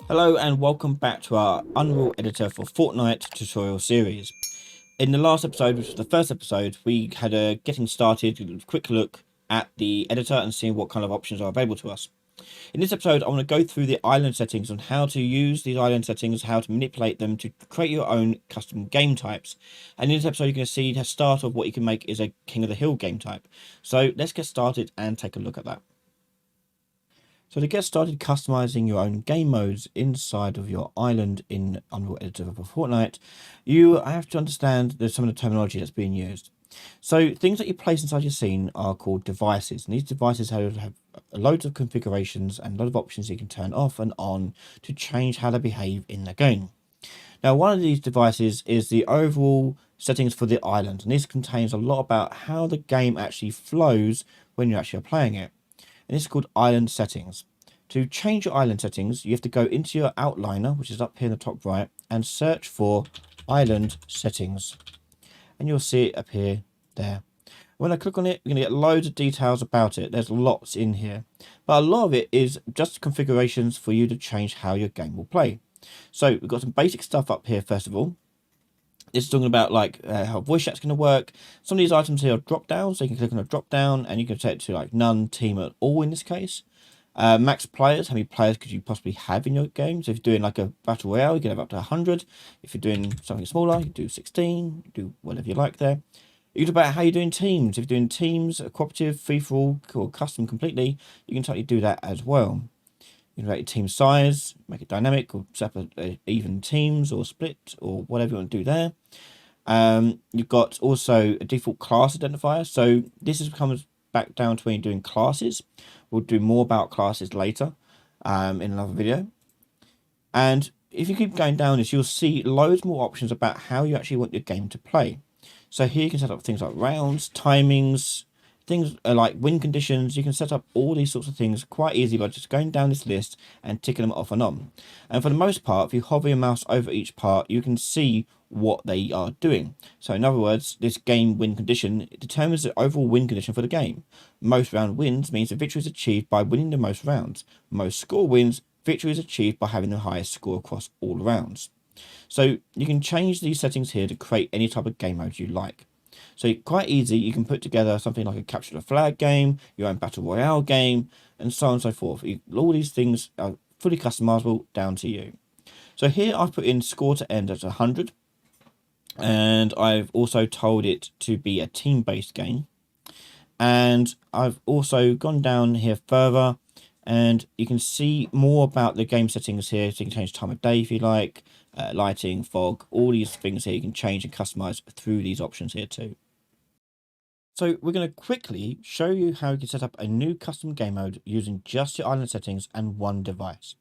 Hello and welcome back to our Unreal Editor for Fortnite tutorial series. In the last episode, which was the first episode, we had a getting started, quick look at the editor and seeing what kind of options are available to us. In this episode, I want to go through the island settings on how to use these island settings, how to manipulate them to create your own custom game types. And in this episode, you're going to see the start of what you can make is a King of the Hill game type. So let's get started and take a look at that. So to get started customizing your own game modes inside of your island in Unreal Editor for Fortnite, you have to understand some of the terminology that's being used. So things that you place inside your scene are called devices, and these devices have loads of configurations and a lot of options you can turn off and on to change how they behave in the game. Now, one of these devices is the overall settings for the island, and this contains a lot about how the game actually flows when you're actually playing it. And this is called island settings. To change your island settings, you have to go into your outliner, which is up here in the top right, and search for island settings. And you'll see it appear there. When I click on it, you're going to get loads of details about it. There's lots in here. But a lot of it is just configurations for you to change how your game will play. So we've got some basic stuff up here, first of all. This is talking about like how voice chat's going to work. Some of these items here are drop down, so you can click on a drop down and you can set it to like none, team, or all in this case. Max players, how many players could you possibly have in your game? So if you're doing like a battle royale, you can have up to 100. If you're doing something smaller, you can do 16, do whatever you like there. You can talk about how you're doing teams. If you're doing teams, cooperative, free for all, or custom completely, you can totally do that as well. You can make your team size, make it dynamic, or set up even teams or split or whatever you want to do there. You've got also a default class identifier. So this comes back down to when you're doing classes. We'll do more about classes later in another video. And if you keep going down this, you'll see loads more options about how you actually want your game to play. So here you can set up things like rounds, timings, things like win conditions. You can set up all these sorts of things quite easy by just going down this list and ticking them off and on. And for the most part, if you hover your mouse over each part, you can see what they are doing. So in other words, this game win condition determines the overall win condition for the game. Most round wins means the victory is achieved by winning the most rounds. Most score wins, victory is achieved by having the highest score across all rounds. So you can change these settings here to create any type of game mode you like. So quite easy, you can put together something like a capture the flag game, your own battle royale game, and so on and so forth. All these things are fully customizable down to you. So here I've put in score to end at 100, and I've also told it to be a team-based game. And I've also gone down here further, and you can see more about the game settings here. So you can change time of day if you like, lighting, fog, all these things here you can change and customize through these options here too. So we're going to quickly show you how you can set up a new custom game mode using just your island settings and one device.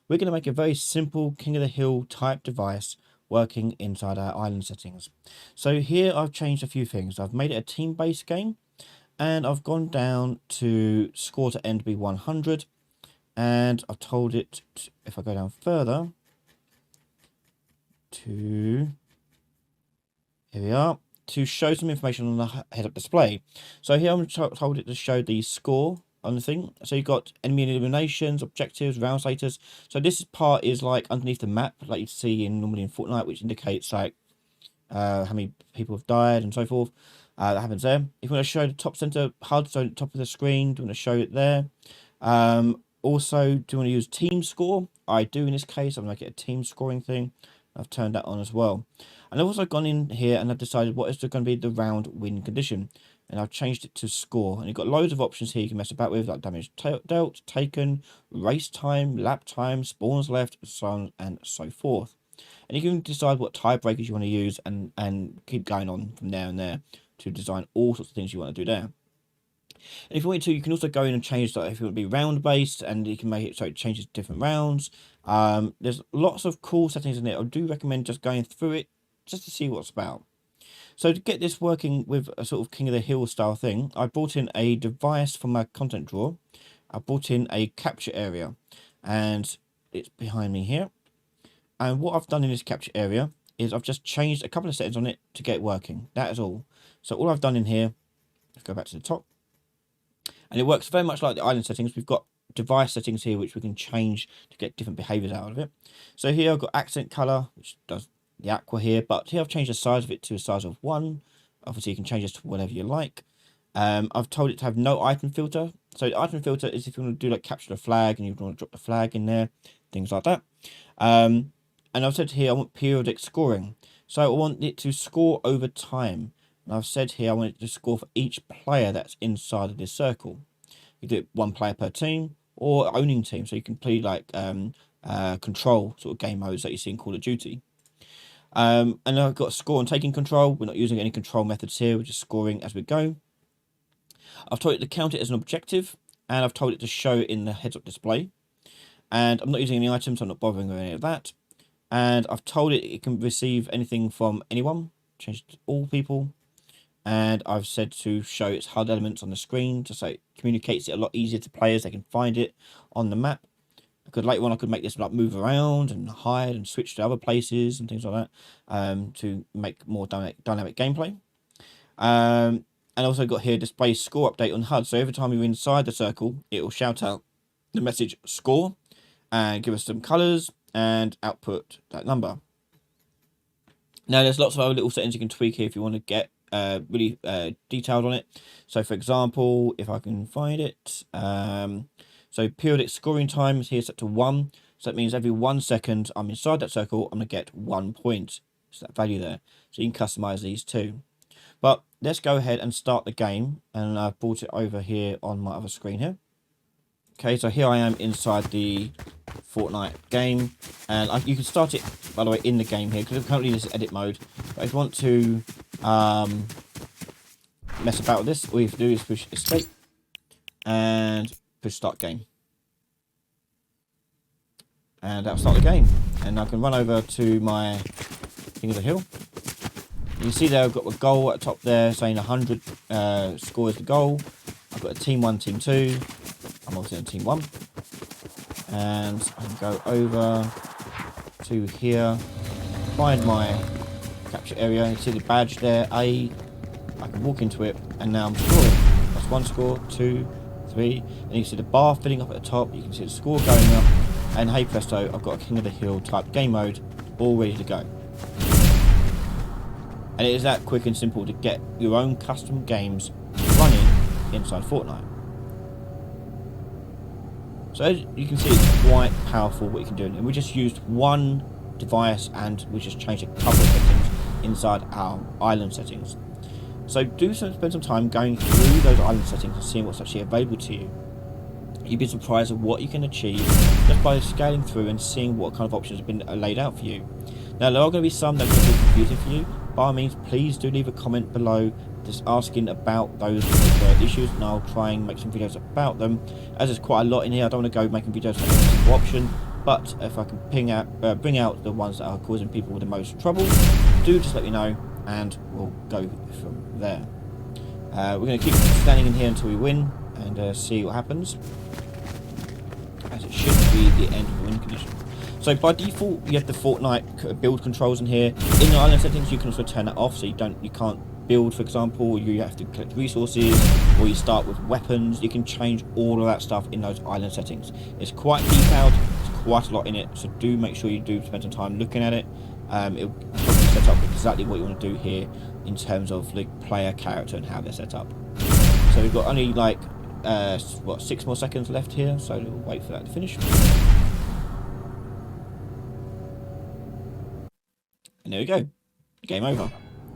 We're going to make a very simple King of the Hill type device working inside our island settings. So here I've changed a few things. I've made it a team-based game, and I've gone down to score to end be 100, and I've told it, if I go down further, to, here we are, to show some information on the head-up display. So here I'm told it to show the score on the thing. So you've got enemy eliminations, objectives, round status. So this part is like underneath the map, like you see normally in Fortnite, which indicates like how many people have died and so forth. That happens there. If you want to show the top center HUD, so the top of the screen, do you want to show it there? Also, do you want to use team score? I do in this case. I'm going to make it a team scoring thing. I've turned that on as well. And I've also gone in here and I've decided what is going to be the round win condition. And I've changed it to score. And you've got loads of options here you can mess about with, like damage dealt, taken, race time, lap time, spawns left, so on and so forth. And you can decide what tiebreakers you want to use and keep going on from there and there to design all sorts of things you want to do there. And if you want to, you can also go in and change that if you want to be round based, and you can make it so it changes different rounds. There's lots of cool settings in it. I do recommend just going through it just to see what's about. So to get this working with a sort of King of the Hill style thing, I brought in a device from my content drawer. I brought in a capture area, and it's behind me here. And what I've done in this capture area is I've just changed a couple of settings on it to get it working. That is all. So all I've done in here, let's go back to the top. And it works very much like the island settings. We've got device settings here which we can change to get different behaviors out of it. So here I've got accent color, which does the aqua here, but here I've changed the size of it to a size of 1. Obviously you can change this to whatever you like. I've told it to have no item filter. So the item filter is if you want to do like capture the flag and you want to drop the flag in there, things like that. And I've said here I want periodic scoring. So I want it to score over time. And I've said here I want it to score for each player that's inside of this circle. You do it 1 player per team or owning team. So you can play like control sort of game modes that you see in Call of Duty. And I've got score and taking control. We're not using any control methods here. We're just scoring as we go. I've told it to count it as an objective, and I've told it to show it in the heads-up display. And I'm not using any items, so I'm not bothering with any of that. And I've told it it can receive anything from anyone, changed to all people. And I've said to show its HUD elements on the screen, just so it communicates it a lot easier to players. They can find it on the map. Because later on I could make this like move around and hide and switch to other places and things like that, to make more dynamic gameplay. And also got here display score update on HUD. So every time you're inside the circle, it will shout out the message score and give us some colors and output that number. Now there's lots of other little settings you can tweak here if you want to get really detailed on it. So for example, if I can find it, so periodic scoring time is here set to 1. So that means every 1 second I'm inside that circle, I'm going to get 1 point. So that value there. So you can customize these too. But let's go ahead and start the game. And I've brought it over here on my other screen here. Okay, so here I am inside the Fortnite game. And you can start it, by the way, in the game here. Because currently this is edit mode. But if you want to mess about with this, all you have to do is push escape. And push start game. And that'll start the game. And I can run over to my King of the Hill. You can see there I've got a goal at the top there saying 100 score is the goal. I've got a team 1, team 2. I'm obviously in team 1. And I can go over to here, find my capture area. You see the badge there, A. I can walk into it and now I'm scoring. That's 1 score, 2, 3. And you can see the bar filling up at the top. You can see the score going up. And hey presto, I've got a King of the Hill type game mode all ready to go. And it is that quick and simple to get your own custom games running inside Fortnite. So as you can see, it's quite powerful what you can do. And we just used one device and we just changed a couple of settings inside our island settings. So do spend some time going through those island settings and seeing what's actually available to you. You'd be surprised at what you can achieve just by scaling through and seeing what kind of options have been laid out for you. Now there are going to be some that are going to be confusing for you. By all means, please do leave a comment below just asking about those issues, and I'll try and make some videos about them. As there's quite a lot in here, I don't want to go making videos for every single option, but if I can bring out the ones that are causing people the most trouble, do just let me know and we'll go from there. We're going to keep standing in here until we win and see what happens, as it should be the end of the win condition. So by default, you have the Fortnite build controls in here. In the island settings, you can also turn that off, so you can't build, for example. You have to collect resources, or you start with weapons. You can change all of that stuff in those island settings. It's quite detailed. There's quite a lot in it, so do make sure you do spend some time looking at it. It'll probably set up exactly what you want to do here in terms of the player character and how they're set up. So we've got only like 6 more seconds left here, so we'll wait for that to finish. And there we go. Game over.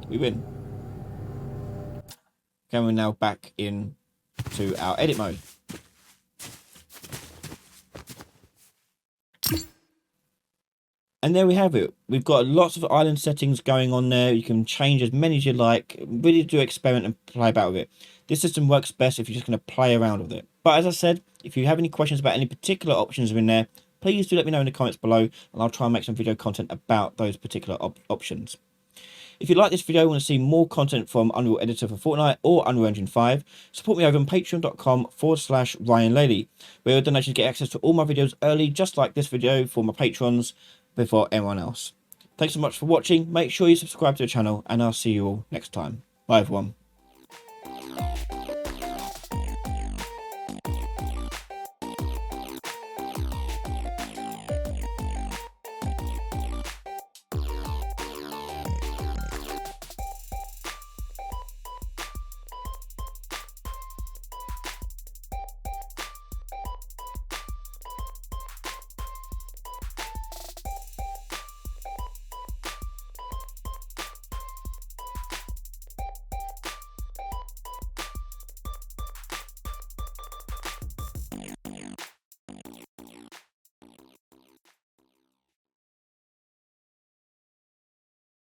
We win. Okay, we're now back in to our edit mode. And there we have it. We've got lots of island settings going on there. You can change as many as you like. Really do experiment and play about with it. This system works best if you're just going to play around with it. But as I said, if you have any questions about any particular options in there, please do let me know in the comments below, and I'll try and make some video content about those particular options. If you like this video and want to see more content from Unreal Editor for Fortnite or Unreal Engine 5, support me over on patreon.com/Ryan Laley, where your donations get access to all my videos early, just like this video for my patrons, before everyone else. Thanks so much for watching. Make sure you subscribe to the channel, and I'll see you all next time. Bye everyone.